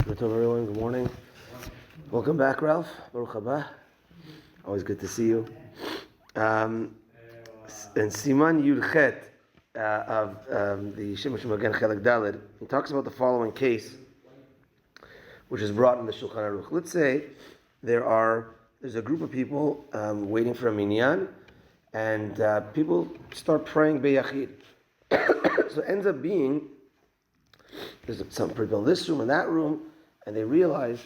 Good everyone. Good morning. Welcome back, Ralph. Baruch haba. Always good to see you. And Siman Yudchet of the Shemesh Magen Chelek Daled, he talks about the following case, which is brought in the Shulchan Aruch. Let's say there's a group of people waiting for a Minyan, and people start praying Beyachid. So it ends up being there's some people in this room and that room, and they realize,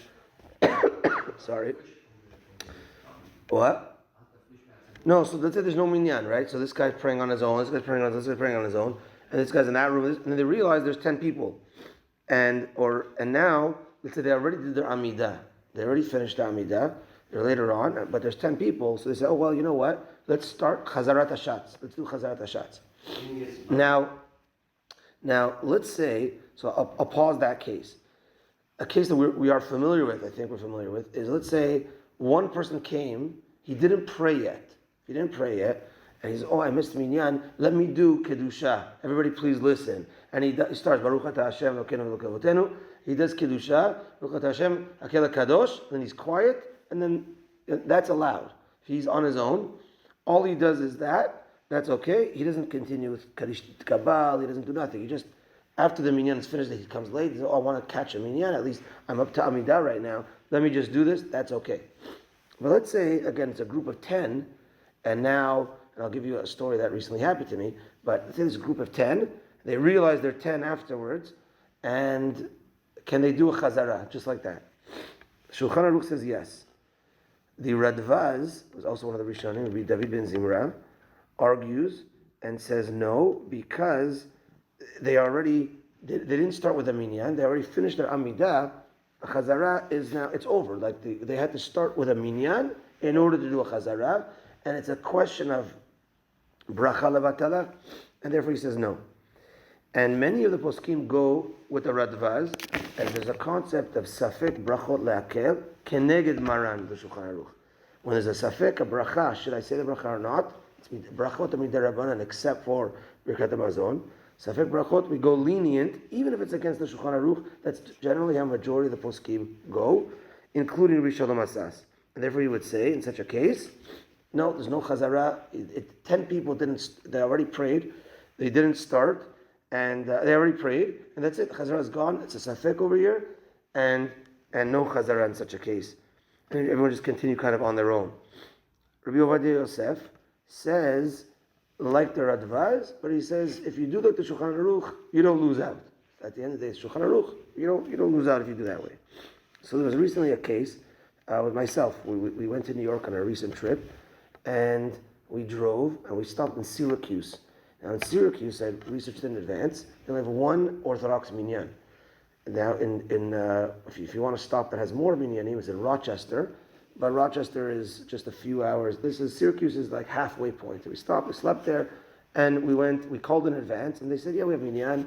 sorry, what? No, so let's say there's no minyan, right? So this guy's praying on his own, this guy's praying on his own, and this guy's in that room, and they realize there's 10 people, and now let's say they already did their Amida, they already finished the Amida, they're later on, but there's 10 people, so they say, oh well, you know what? Let's start Chazara Tashatz. Let's do Chazara Tashatz. Now, let's say, so I'll pause that case. A case that we are familiar with, I think we're familiar with, is let's say one person came, he didn't pray yet. And he says, oh, I missed Minyan, let me do Kedusha. Everybody please listen. And he starts, Baruch Ata Hashem, Elokeinu Elokeinu. He does Kedusha, Baruch Ata Hashem, Akel Kadosh, then he's quiet, and then that's allowed. If he's on his own, all he does is that's okay. He doesn't continue with Kaddish Kabal, he doesn't do nothing. He just, after the Minyan is finished, he comes late, he says, oh, I want to catch a Minyan, at least I'm up to Amida right now, let me just do this, that's okay. But let's say, again, it's a group of 10, and I'll give you a story that recently happened to me, but let's say there's a group of 10, they realize they're 10 afterwards, and can they do a Chazara, just like that? Shulchan Aruch says yes. The Radvaz, was also one of the Rishonim, Rabbi David ben Zimra, argues and says no, because they didn't start with a minyan, they already finished their Amida. A Chazara is now, it's over. Like they had to start with a minyan in order to do a Chazara, and it's a question of bracha levatala, and therefore he says no. And many of the poskim go with the Radvaz, and there's a concept of safek brachot leakel keneged maran b'shulchan aruch. When there's a safek, a bracha, should I say the bracha or not? It's brachot midirabanan, except for birkat hamazon. Safek brachot, we go lenient, even if it's against the Shulchan Aruch. That's generally how majority of the poskim go, including Rishon Masas. And therefore, you would say in such a case, no, there's no Chazara. 10 people they already prayed, they didn't start, and they already prayed, and that's it. Chazara is gone. It's a Safek over here, and no Chazara in such a case. And everyone just continue kind of on their own. Rabbi Ovadia Yosef says, like the Radvaz, but he says if you do like the Shulchan Aruch, you don't lose out. At the end of the day, Shulchan Aruch, you don't lose out if you do that way. So there was recently a case with myself. We went to New York on a recent trip, and we drove and we stopped in Syracuse. Now in Syracuse, I researched in advance. They have one Orthodox minyan. Now if you want to stop that has more minyanim, it's in Rochester. But Rochester is just a few hours. Syracuse is like halfway point. We stopped, we slept there, and we called in advance, and they said, yeah, we have minyan,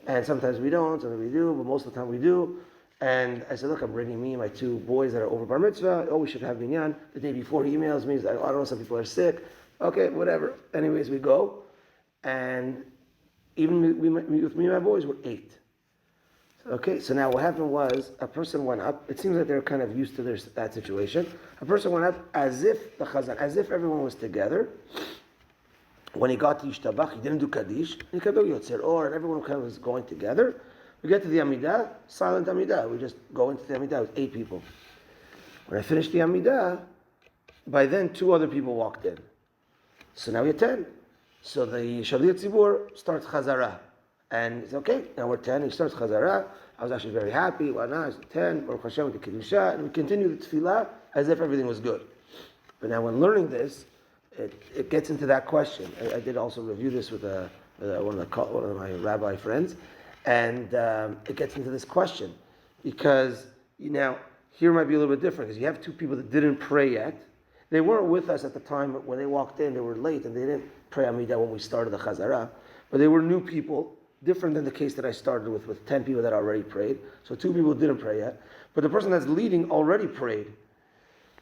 and sometimes we don't, sometimes we do, but most of the time we do. And I said, look, I'm bringing me and my 2 boys that are over bar mitzvah. Oh, we should have minyan. The day before he emails me, he's like, oh, I don't know, some people are sick. Okay, whatever. Anyways, we go, and even with me and my boys, we're 8. Okay, so now what happened was a person went up. It seems like they're kind of used to that situation. A person went up as if everyone was together. When he got to Yishtabach, he didn't do Kaddish. He kept doing Yotzer Or, and everyone kind of was going together. We get to the Amida, silent Amida. We just go into the Amida with 8 people. When I finished the Amida, by then 2 other people walked in. So now we have 10. So the Shaliach Tzibur starts Chazara. And it's okay, now we're 10, he starts Chazara. I was actually very happy. Well, now it's 10, Baruch Hashem with the Kedusha, and we continue the Tefillah as if everything was good. But now when learning this, it gets into that question. I did also review this with one of my rabbi friends, and it gets into this question. Because, here might be a little bit different, because you have 2 people that didn't pray yet. They weren't with us at the time, but when they walked in, they were late, and they didn't pray Amida when we started the Chazara. But they were new people, different than the case that I started with 10 people that already prayed. So 2 people didn't pray yet. But the person that's leading already prayed.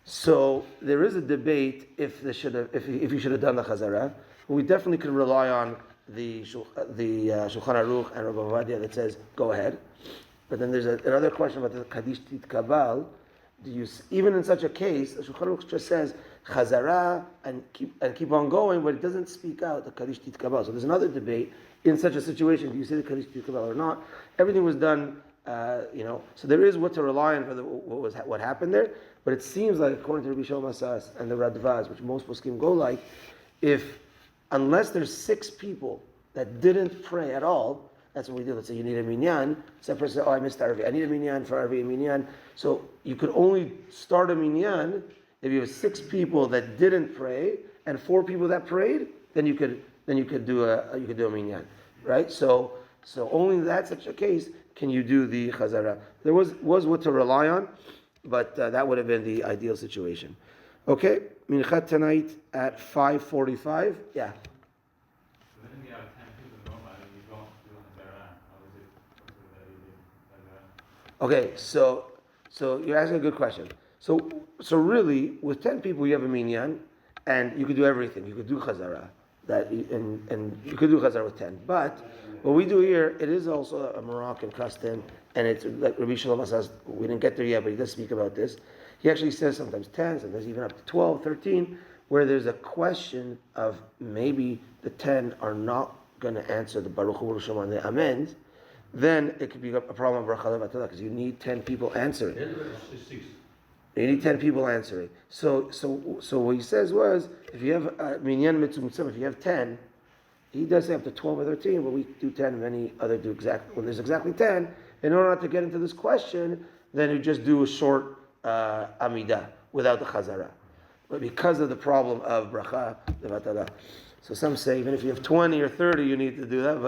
So there is a debate if you should have done the Chazara. We definitely could rely on the Shulchan Aruch and Rabbi Ovadia that says, go ahead. But then there's another question about the Kaddish Titkabal. Even in such a case, the Shulchan Aruch just says Chazara and keep on going, but it doesn't speak out the Kaddish Titkabal. So there's another debate in such a situation. Do you say the Kaddish Titkabal or not? Everything was done, So there is what to rely on for what happened there. But it seems like, according to Rabbi Shalom Asas and the Radvaz, which most poskim go like, unless there's 6 people that didn't pray at all, that's what we do. Let's say you need a Minyan. Some person says, I missed Arvi. I need a Minyan for Arvi, a Minyan. So you could only start a Minyan if you have 6 people that didn't pray and 4 people that prayed. Then you could do a Minyan, right? So only in that such a case can you do the Chazara. There was what to rely on, but that would have been the ideal situation. Okay, Minchat tonight at 5:45. Yeah. Okay, so you're asking a good question. So really, with 10 people, you have a minyan, and you could do everything. You could do chazara, and you could do chazara with 10. But what we do here, it is also a Moroccan custom, and it's like Rabbi Shalom says. We didn't get there yet, but he does speak about this. He actually says sometimes 10, sometimes even up to 12, 13, where there's a question of maybe the 10 are not going to answer the Baruch Hu Baruch and the Amen. Then it could be a problem of bracha levatala because you need 10 people answering. You need 10 people answering. So what he says was, if you have minyan mitzvah, if you have 10, he does say up to 12 or 13, but we do 10, many other do exactly. When there's exactly 10, in order not to get into this question, then you just do a short Amida without the Chazara. But because of the problem of bracha levatala. So some say even if you have 20 or 30, you need to do that.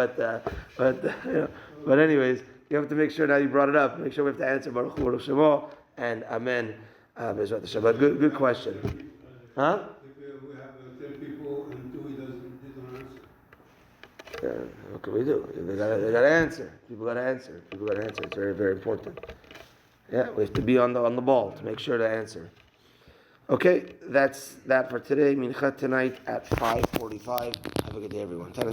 But anyways, you have to make sure. Now you brought it up. Make sure we have to answer Baruch Hu Baruch Shemo and Amen. Bezrat Hashem. But good question. Huh? If we have 10 people and 2 doesn't answer. What can we do? They gotta answer. People gotta answer. It's very, very important. Yeah, we have to be on the ball to make sure to answer. Okay, that's that for today. Minchat tonight at 5:45. Have a good day, everyone. Tana